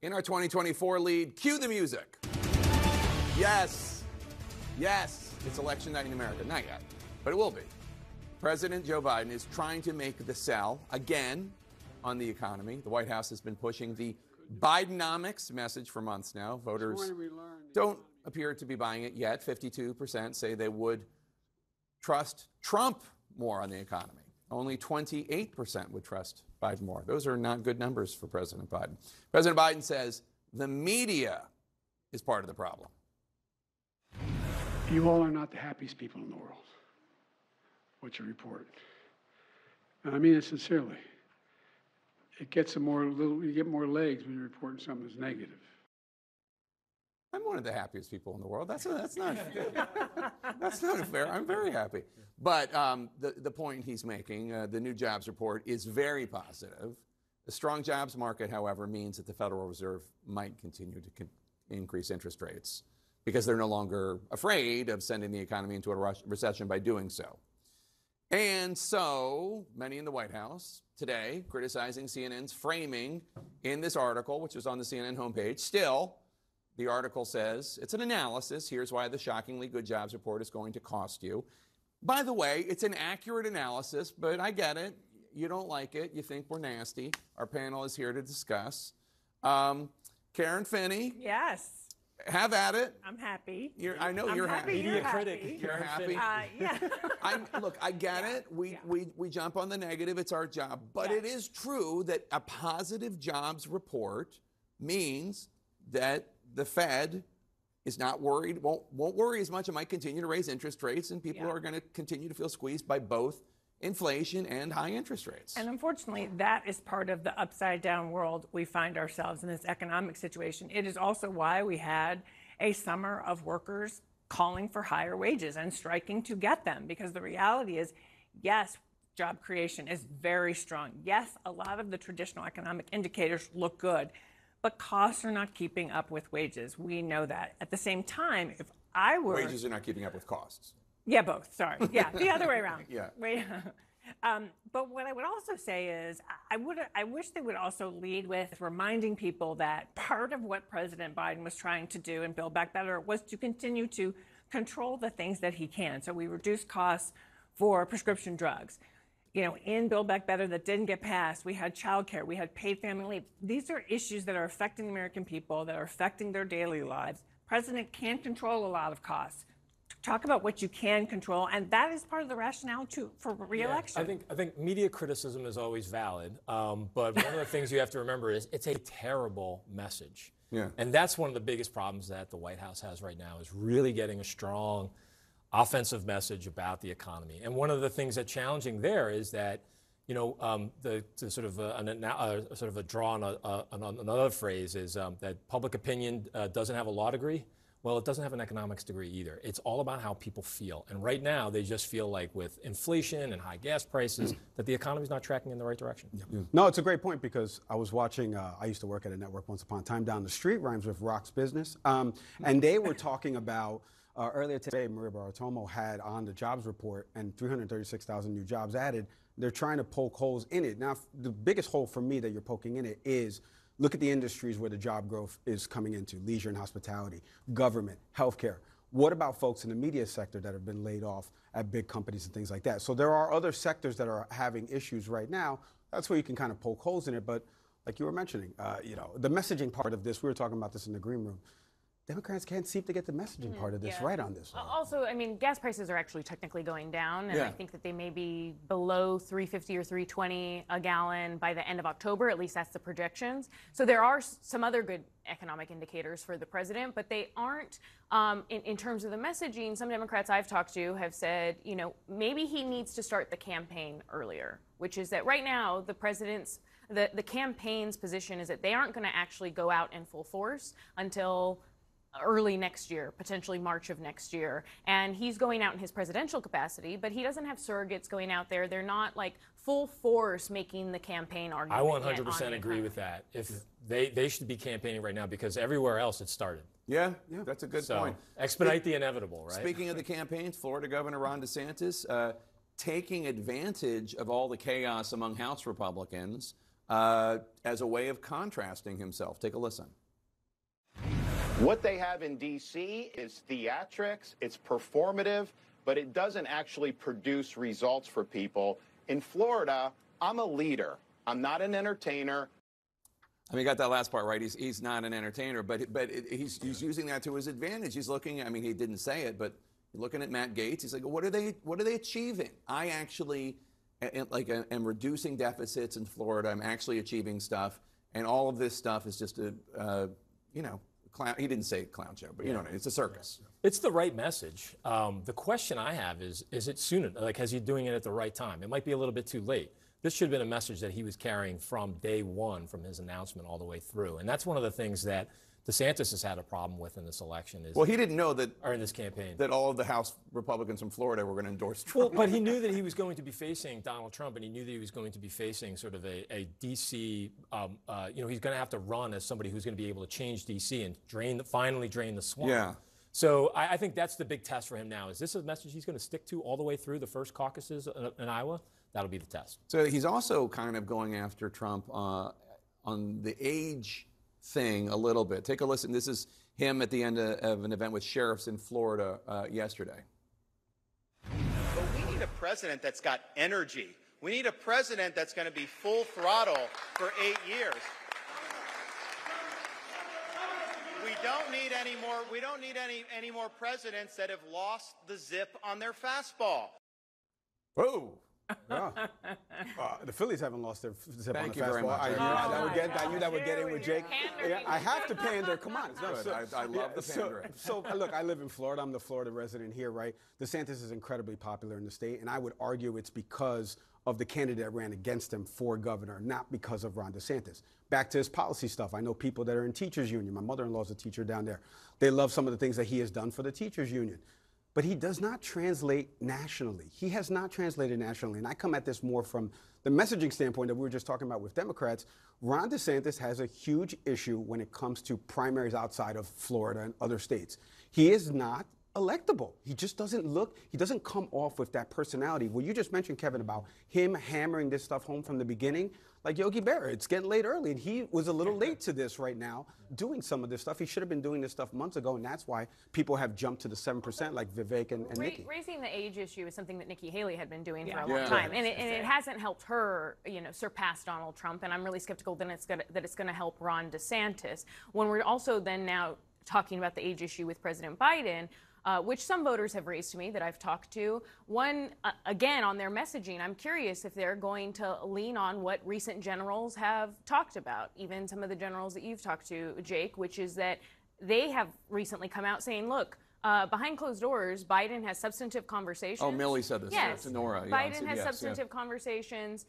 In our 2024 lead, cue the music. Yes, it's election night in America. Not yet, but it will be. President Joe Biden is trying to make the sell again on the economy. The White House has been pushing the Bidenomics message for months now. Voters don't appear to be buying it yet. 52% say they would trust Trump more on the economy. Only 28% would trust Biden more. Those are not good numbers for President Biden. President Biden says the media is part of the problem. You all are not the happiest people in the world, what you report. And I mean it sincerely. You get more legs when you're reporting something that's negative. I'm one of the happiest people in the world. That's not fair. I'm very happy. But the point he's making, the new jobs report, is very positive. A strong jobs market, however, means that the Federal Reserve might continue to increase interest rates because they're no longer afraid of sending the economy into a recession by doing so. And so many in the White House today criticizing CNN's framing in this article, which is on the CNN homepage. Still, the article says it's an analysis. Here's why the shockingly good jobs report is going to cost you. By the way, it's an accurate analysis, but I get it. You don't like it. You think we're nasty. Our panel is here to discuss. Karen Finney. Yes. Have at it. I'm happy. I know you're happy. You're happy. You're happy. Yeah. Look, I get it. We jump on the negative. It's our job. But it is true that a positive jobs report means that the Fed is not worried, won't worry as much. It might continue to raise interest rates, and people are going to continue to feel squeezed by both inflation and high interest rates. And unfortunately, that is part of the upside down world we find ourselves in, this economic situation. It is also why we had a summer of workers calling for higher wages and striking to get them, because the reality is, yes, job creation is very strong. Yes, a lot of the traditional economic indicators look good, but costs are not keeping up with wages. We know that. At the same time, if I were... Wages are not keeping up with costs. Yeah, both. Sorry. Yeah, the other way around. Yeah. But what I would also say is I wish they would also lead with reminding people that part of what President Biden was trying to do in Build Back Better was to continue to control the things that he can. So we reduced costs for prescription drugs. You know, in Build Back Better that didn't get passed, we had childcare, we had paid family leave. These are issues that are affecting the American people, that are affecting their daily lives. President can't control a lot of costs. Talk about what you can control, and that is part of the rationale for re-election. Yeah, I think media criticism is always valid, but one of the things you have to remember is it's a terrible message. Yeah. And that's one of the biggest problems that the White House has right now, is really getting a strong offensive message about the economy. And one of the things that's challenging there is that, you know, the sort of a draw on another phrase is that public opinion doesn't have a law degree. Well, it doesn't have an economics degree either. It's all about how people feel. And right now, they just feel like with inflation and high gas prices, that the economy's not tracking in the right direction. Yeah. No, it's a great point, because I was watching, I used to work at a network once upon a time down the street, rhymes with Rock's Business. And they were talking about, earlier today, Maria Bartomo had on the jobs report and 336,000 new jobs added. They're trying to poke holes in it. Now, the biggest hole for me that you're poking in it is, look at the industries where the job growth is coming into: leisure and hospitality, government, healthcare. What about folks in the media sector that have been laid off at big companies and things like that? So there are other sectors that are having issues right now. That's where you can kind of poke holes in it. But like you were mentioning, you know, the messaging part of this, we were talking about this in the green room. Democrats can't seem to get the messaging part of this right on this. Also, I mean, gas prices are actually technically going down, and I think that they may be below $3.50 or $3.20 a gallon by the end of October. At least that's the projections. So there are some other good economic indicators for the president, but they aren't, in terms of the messaging. Some Democrats I've talked to have said, you know, maybe he needs to start the campaign earlier, which is that right now the president's, the campaign's position is that they aren't going to actually go out in full force until early next year, potentially March of next year. And he's going out in his presidential capacity, but he doesn't have surrogates going out there. They're not like full force making the campaign argument. I 100% agree with that. If they should be campaigning right now, because everywhere else it started. Yeah, that's a good point. Expedite the inevitable, right? Speaking of the campaigns, Florida Governor Ron DeSantis taking advantage of all the chaos among House Republicans as a way of contrasting himself. Take a listen. What they have in D.C. is theatrics, it's performative, but it doesn't actually produce results for people. In Florida, I'm a leader. I'm not an entertainer. I mean, you got that last part right. He's not an entertainer, but he's using that to his advantage. He's looking. I mean, he didn't say it, but looking at Matt Gaetz, he's like, what are they achieving? I actually am reducing deficits in Florida. I'm actually achieving stuff, and all of this stuff is just a clown. He didn't say clown show, but you know what I mean. It's a circus. It's the right message. The question I have is it soon? Like, is he doing it at the right time? It might be a little bit too late. This should have been a message that he was carrying from day one, from his announcement all the way through. And that's one of the things that DeSantis has had a problem with in this election. Well, he didn't know that, or in this campaign, that all of the House Republicans from Florida were going to endorse Trump. Well, but he knew that he was going to be facing Donald Trump, and he knew that he was going to be facing sort of a D.C. He's going to have to run as somebody who's going to be able to change D.C. and finally drain the swamp. Yeah. So I think that's the big test for him now. Is this a message he's going to stick to all the way through the first caucuses in Iowa? That'll be the test. So he's also kind of going after Trump on the age thing a little bit. Take a listen. This is him at the end of an event with sheriffs in Florida yesterday. But we need a president that's got energy. We need a president that's going to be full throttle for 8 years. We don't need any more. We don't need any more presidents that have lost the zip on their fastball. Whoa. Yeah. The Phillies haven't lost their zip on Thank the you very fastball. much. I knew that would get in with Jake. Pandering. I have to pander. Come on. I love the pandering. So look, I live in Florida. I'm the Florida resident here, right? DeSantis is incredibly popular in the state, and I would argue it's because of the candidate that ran against him for governor, not because of Ron DeSantis. Back to his policy stuff. I know people that are in teachers union. My mother-in-law's a teacher down there. They love some of the things that he has done for the teachers union. But he does not translate nationally. He has not translated nationally. And I come at this more from the messaging standpoint that we were just talking about with Democrats. Ron DeSantis has a huge issue when it comes to primaries outside of Florida and other states. He is not electable. He just doesn't he doesn't come off with that personality. Well, you just mentioned, Kevin, about him hammering this stuff home from the beginning. Like Yogi Berra, it's getting late early, and he was a little late to this right now, doing some of this stuff. He should have been doing this stuff months ago, and that's why people have jumped to the 7% like Vivek and Nikki. Raising the age issue is something that Nikki Haley had been doing for a long time, and it hasn't helped her, surpass Donald Trump. And I'm really skeptical that it's going to help Ron DeSantis. When we're also then now talking about the age issue with President Biden, which some voters have raised to me that I've talked to. One, again, on their messaging, I'm curious if they're going to lean on what recent generals have talked about, even some of the generals that you've talked to, Jake, which is that they have recently come out saying, look, behind closed doors, Biden has substantive conversations. Oh, Millie said this. Yes. To Nora. Biden has substantive conversations.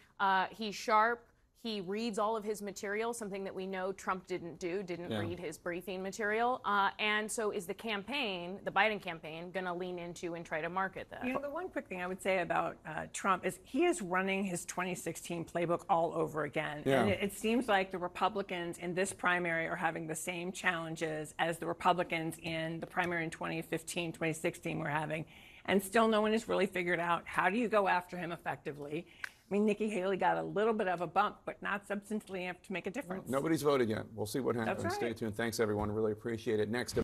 He's sharp. He reads all of his material, something that we know Trump didn't do, didn't read his briefing material. And so is the campaign, the Biden campaign, going to lean into and try to market that? The one quick thing I would say about Trump is he is running his 2016 playbook all over again. Yeah. And it seems like the Republicans in this primary are having the same challenges as the Republicans in the primary in 2015, 2016 were having. And still no one has really figured out how do you go after him effectively. I mean, Nikki Haley got a little bit of a bump, but not substantially enough to make a difference. Nobody's voted yet. We'll see what happens. That's right. Stay tuned. Thanks, everyone. Really appreciate it. Next.